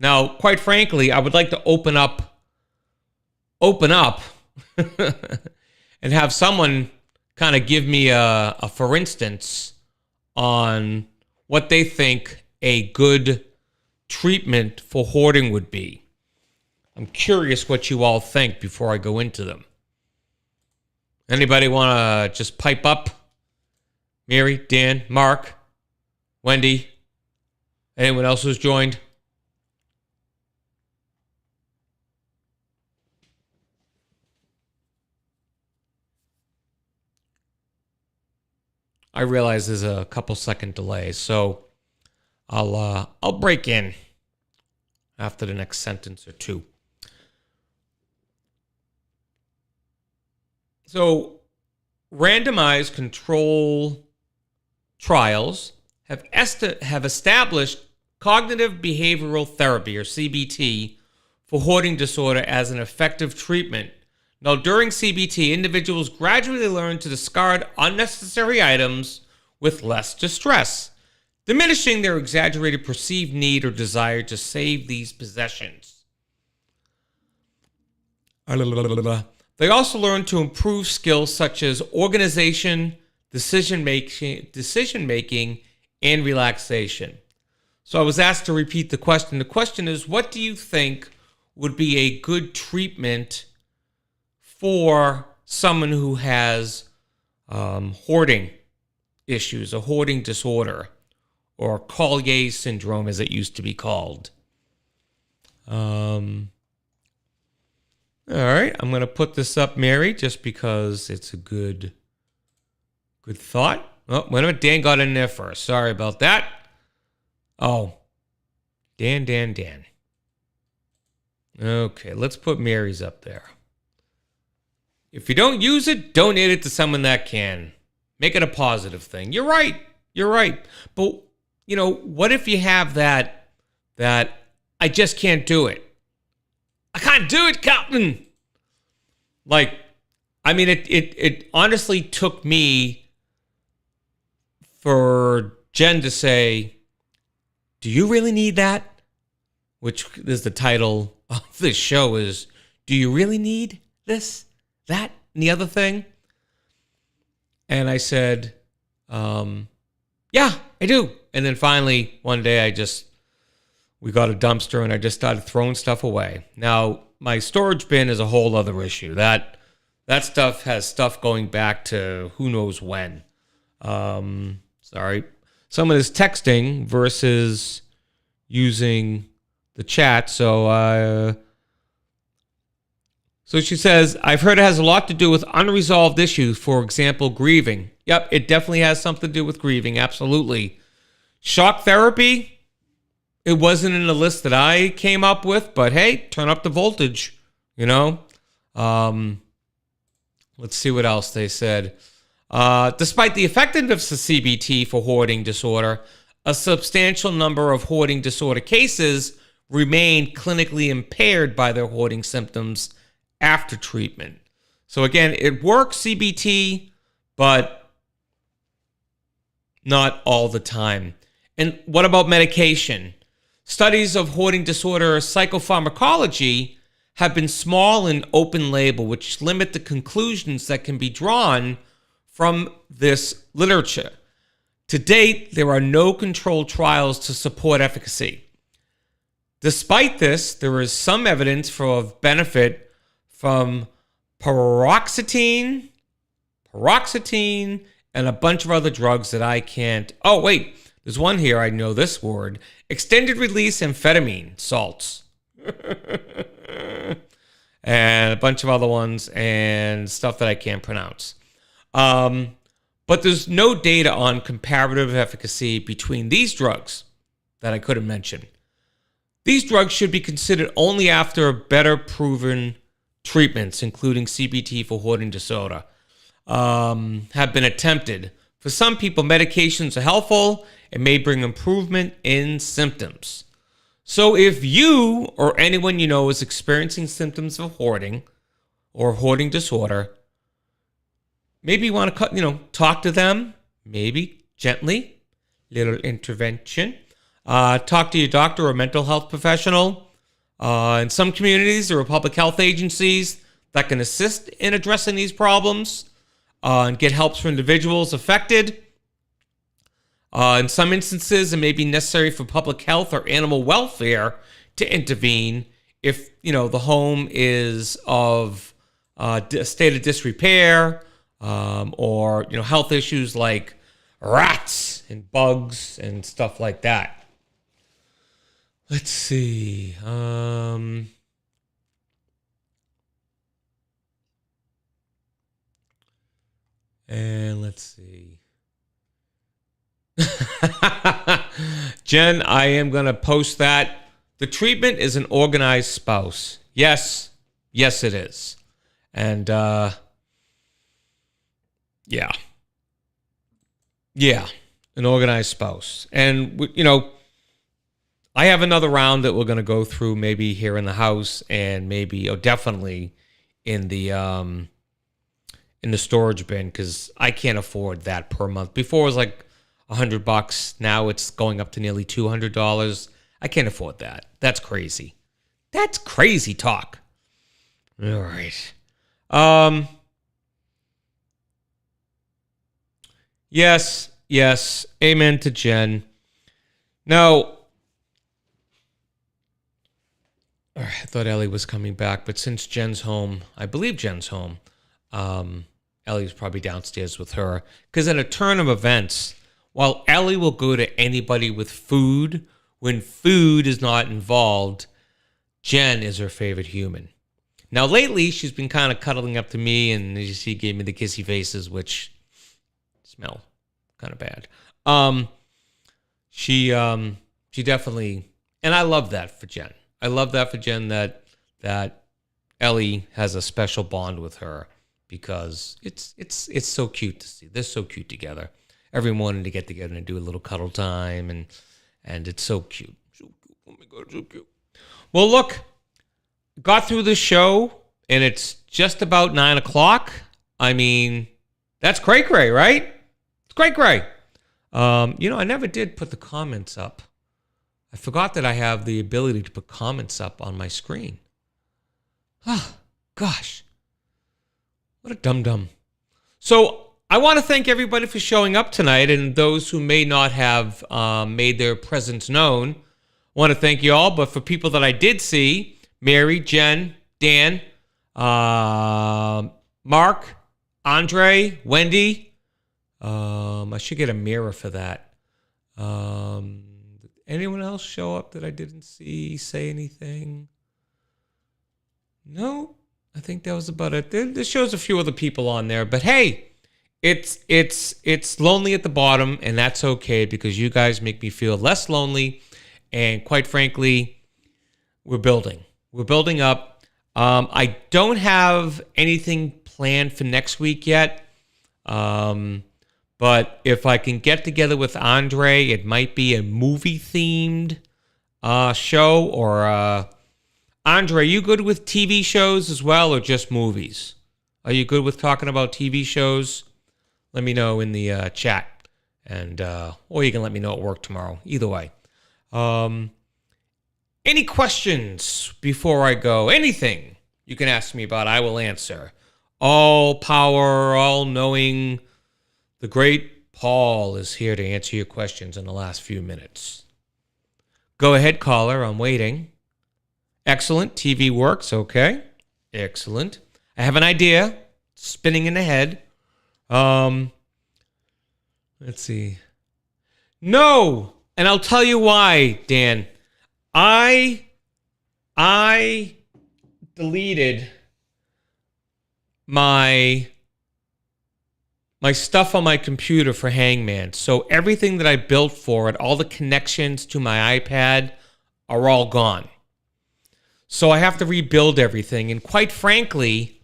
Now, quite frankly, I would like to open up and have someone kind of give me a for instance on what they think a good treatment for hoarding would be. I'm curious what you all think before I go into them. Anybody want to just pipe up? Mary, Dan, Mark, Wendy, anyone else who's joined? I realize there's a couple second delay, so I'll break in after the next sentence or two. So randomized control trials have established cognitive behavioral therapy, or CBT, for hoarding disorder as an effective treatment. Now, during CBT, individuals gradually learn to discard unnecessary items with less distress, diminishing their exaggerated perceived need or desire to save these possessions. They also learn to improve skills such as organization, decision making, and relaxation. So I was asked to repeat the question. The question is, what do you think would be a good treatment for someone who has hoarding issues, a hoarding disorder, or Collier syndrome, as it used to be called? All right, I'm going to put this up, Mary, just because it's a good thought. Oh, wait a minute. Dan got in there first. Sorry about that. Oh, Dan. Okay, let's put Mary's up there. If you don't use it, donate it to someone that can. Make it a positive thing. You're right. But, what if you have that I just can't do it? I can't do it, Captain. It honestly took me for Jen to say, do you really need that? Which is the title of this show is, do you really need this, that, and the other thing? And I said, yeah, I do. And then finally, one day we got a dumpster and I just started throwing stuff away. Now, my storage bin is a whole other issue. That stuff has stuff going back to who knows when. Sorry. Someone is texting versus using the chat. So she says, I've heard it has a lot to do with unresolved issues. For example, grieving. Yep, it definitely has something to do with grieving. Absolutely. Shock therapy. It wasn't in the list that I came up with, but hey, turn up the voltage, Let's see what else they said. Despite the effectiveness of CBT for hoarding disorder, a substantial number of hoarding disorder cases remain clinically impaired by their hoarding symptoms after treatment. So again, it works, CBT, but not all the time. And what about medication? Studies of hoarding disorder psychopharmacology have been small and open label, which limit the conclusions that can be drawn from this literature. To date, there are no controlled trials to support efficacy. Despite this, there is some evidence of benefit from paroxetine, and a bunch of other drugs that I can't. Oh, wait. There's one here, I know this word. Extended release amphetamine salts. And a bunch of other ones and stuff that I can't pronounce. But there's no data on comparative efficacy between these drugs that I couldn't mention. These drugs should be considered only after better proven treatments, including CBT for hoarding disorder, have been attempted. For some people, medications are helpful and may bring improvement in symptoms. So if you or anyone you know is experiencing symptoms of hoarding or hoarding disorder, maybe you want to talk to them, maybe gently, little intervention. Talk to your doctor or mental health professional. In some communities, there are public health agencies that can assist in addressing these problems and get help for individuals affected. In some instances, it may be necessary for public health or animal welfare to intervene if, the home is of a state of disrepair, or, health issues like rats and bugs and stuff like that. Let's see. And let's see. Jen, I am going to post that. The treatment is an organized spouse. Yes, it is. And, Yeah. Yeah. An organized spouse. And, I have another round that we're going to go through maybe here in the house and maybe, definitely in the storage bin because I can't afford that per month. Before it was like $100. Now it's going up to nearly $200. I can't afford that. That's crazy. That's crazy talk. All right. Yes. Amen to Jen. Now, I thought Ellie was coming back, but since Jen's home, I believe Jen's home, Ellie's probably downstairs with her. Because in a turn of events, while Ellie will go to anybody with food, when food is not involved, Jen is her favorite human. Now, lately, she's been kind of cuddling up to me, and as you see, gave me the kissy faces, which smell kind of bad. She definitely, and I love that for Jen. I love that for Jen that Ellie has a special bond with her because it's so cute to see. They're so cute together. Every morning to get together and do a little cuddle time, and it's so cute. So cute. Oh my God, so cute. Well, look, got through the show, and it's just about 9 o'clock. I mean, that's cray-cray, right? It's cray-cray. I never did put the comments up. I forgot that I have the ability to put comments up on my screen. Ah, gosh. What a dum-dum. So I want to thank everybody for showing up tonight, and those who may not have made their presence known. I want to thank you all, but for people that I did see, Mary, Jen, Dan, Mark, Andre, Wendy. I should get a mirror for that. Anyone else show up that I didn't see, say anything? No, I think that was about it. There shows a few other people on there, but hey, it's lonely at the bottom, and that's okay because you guys make me feel less lonely. And quite frankly, we're building. We're building up. I don't have anything planned for next week yet. But if I can get together with Andre, it might be a movie-themed show. Or, Andre, you good with TV shows as well or just movies? Are you good with talking about TV shows? Let me know in the chat. And or you can let me know at work tomorrow. Either way. Any questions before I go? Anything you can ask me about, I will answer. All power, all knowing. The great Paul is here to answer your questions in the last few minutes. Go ahead, caller. I'm waiting. Excellent. TV works. Okay. Excellent. I have an idea. Spinning in the head. Let's see. No. And I'll tell you why, Dan. I deleted my stuff on my computer for Hangman. So everything that I built for it, all the connections to my iPad are all gone. So I have to rebuild everything. And quite frankly,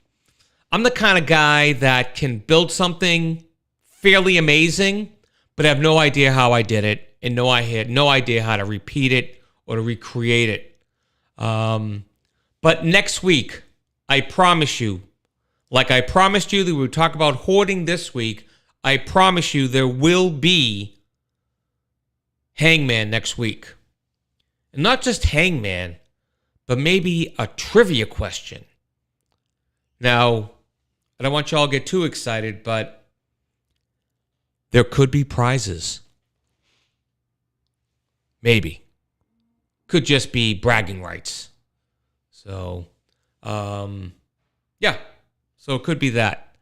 I'm the kind of guy that can build something fairly amazing, but have no idea how I did it. And I had no idea how to repeat it or to recreate it. But next week, I promise you, like I promised you that we would talk about hoarding this week, I promise you there will be Hangman next week. And not just Hangman, but maybe a trivia question. Now, I don't want you all to get too excited, but there could be prizes. Maybe. Could just be bragging rights. So, yeah. So it could be that.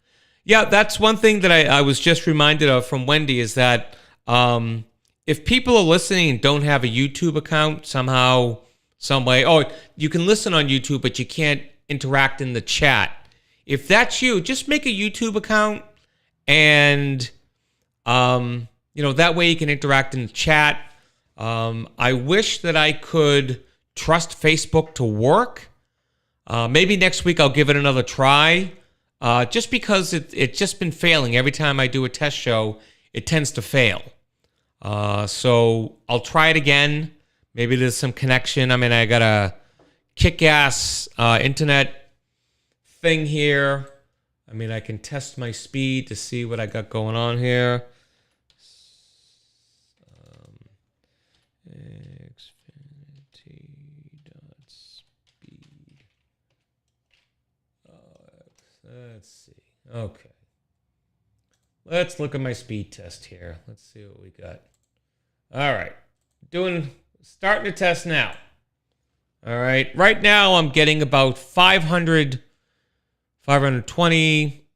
Yeah, that's one thing that I was just reminded of from Wendy is that if people are listening and don't have a YouTube account somehow, some way, you can listen on YouTube, but you can't interact in the chat. If that's you, just make a YouTube account and, that way you can interact in the chat. I wish that I could trust Facebook to work. Maybe next week I'll give it another try. just because it's just been failing. Every time I do a test show, it tends to fail. So I'll try it again. Maybe there's some connection. I mean, I got a kick-ass internet thing here. I mean, I can test my speed to see what I got going on here. Xfinity.speed. Let's see. Okay. Let's look at my speed test here. Let's see what we got. All right. Starting to test now. All right. Right now, I'm getting about 520,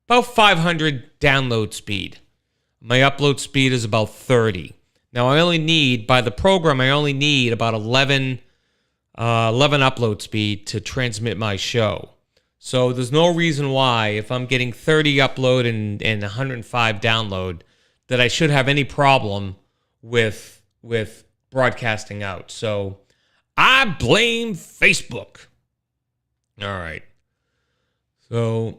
about 500 download speed. My upload speed is about 30. Now, by the program, I only need about 11 upload speed to transmit my show. So there's no reason why, if I'm getting 30 upload and 105 download, that I should have any problem with broadcasting out. So I blame Facebook. All right. So,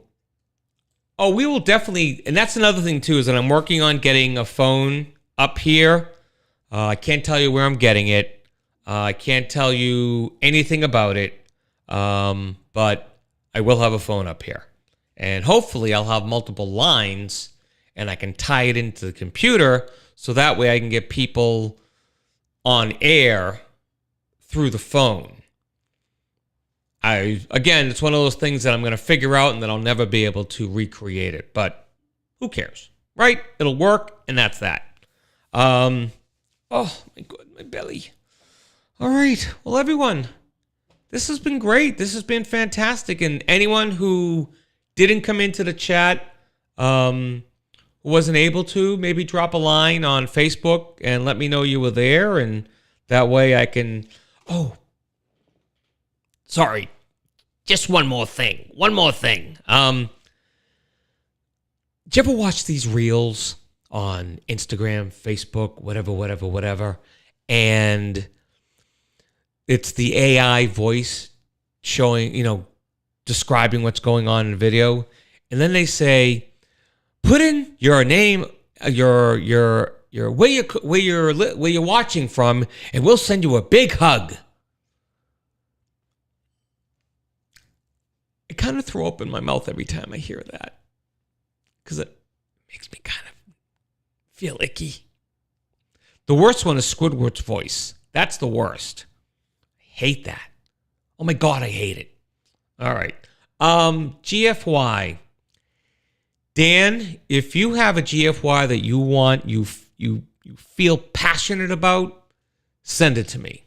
we will definitely, and that's another thing too, is that I'm working on getting a phone up here. I can't tell you where I'm getting it. I can't tell you anything about it. But I will have a phone up here. And hopefully I'll have multiple lines and I can tie it into the computer so that way I can get people on air through the phone. Again, it's one of those things that I'm going to figure out and that I'll never be able to recreate it. But who cares, right? It'll work, and that's that. Oh, my God, my belly. All right. Well, everyone, this has been great. This has been fantastic. And anyone who didn't come into the chat, who wasn't able to, maybe drop a line on Facebook and let me know you were there. And that way I can... Oh, sorry. Just one more thing. Did you ever watch these reels on Instagram, Facebook, whatever? And it's the AI voice showing, describing what's going on in the video. And then they say, put in your name, your where you're watching from, and we'll send you a big hug. I kind of throw up in my mouth every time I hear that because it makes me kind of feel icky. The worst one is Squidward's voice. That's the worst. I hate that. Oh my God, I hate it. All right. GFY. Dan, if you have a GFY that you want, you feel passionate about, send it to me.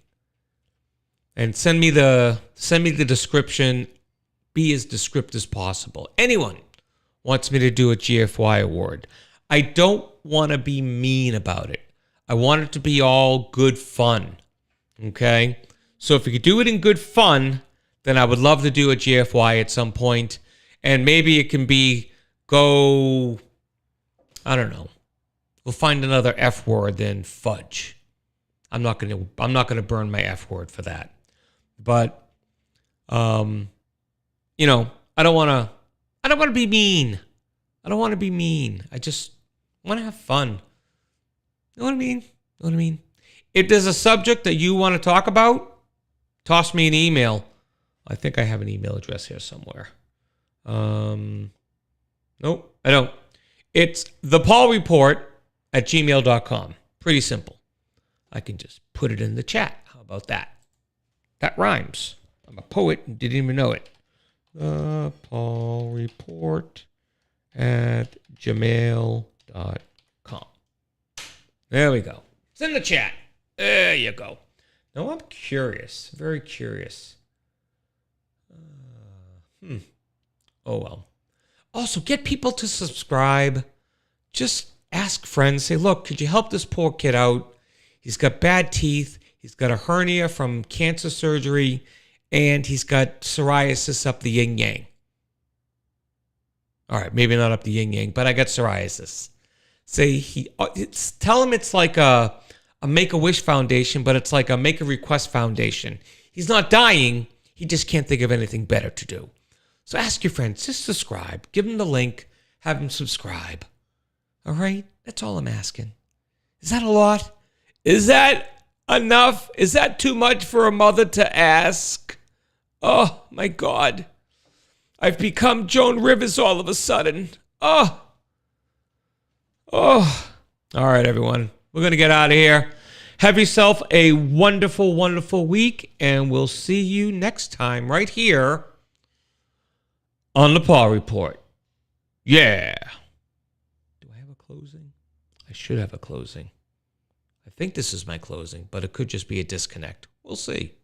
And send me the description. Be as descriptive as possible. Anyone wants me to do a GFY award. I don't want to be mean about it. I want it to be all good fun. Okay? So if you could do it in good fun, then I would love to do a GFY at some point. And maybe it can be I don't know. We'll find another F word than fudge. I'm not gonna burn my F word for that. But I don't want to be mean. I don't want to be mean. I just want to have fun. You know what I mean? If there's a subject that you want to talk about, toss me an email. I think I have an email address here somewhere. Nope, I don't. It's thepaulreport@gmail.com. Pretty simple. I can just put it in the chat. How about that? That rhymes. I'm a poet and didn't even know it. thepaulreport@gmail.com. There we go. It's in the chat. There you go. Now I'm curious. Very curious. Oh, well. Also, get people to subscribe. Just ask friends. Say, look, could you help this poor kid out? He's got bad teeth. He's got a hernia from cancer surgery. And he's got psoriasis up the yin-yang. All right, maybe not up the yin-yang, but I got psoriasis. Tell him it's like a Make-A-Wish Foundation, but it's like a Make-A-Request Foundation. He's not dying. He just can't think of anything better to do. So ask your friends, just subscribe. Give them the link. Have them subscribe. All right? That's all I'm asking. Is that a lot? Is that enough? Is that too much for a mother to ask? Oh, my God. I've become Joan Rivers all of a sudden. Oh. All right, everyone. We're going to get out of here. Have yourself a wonderful, wonderful week, and we'll see you next time right here on the Paul Report. Yeah. Do I have a closing? I should have a closing. I think this is my closing, but it could just be a disconnect. We'll see.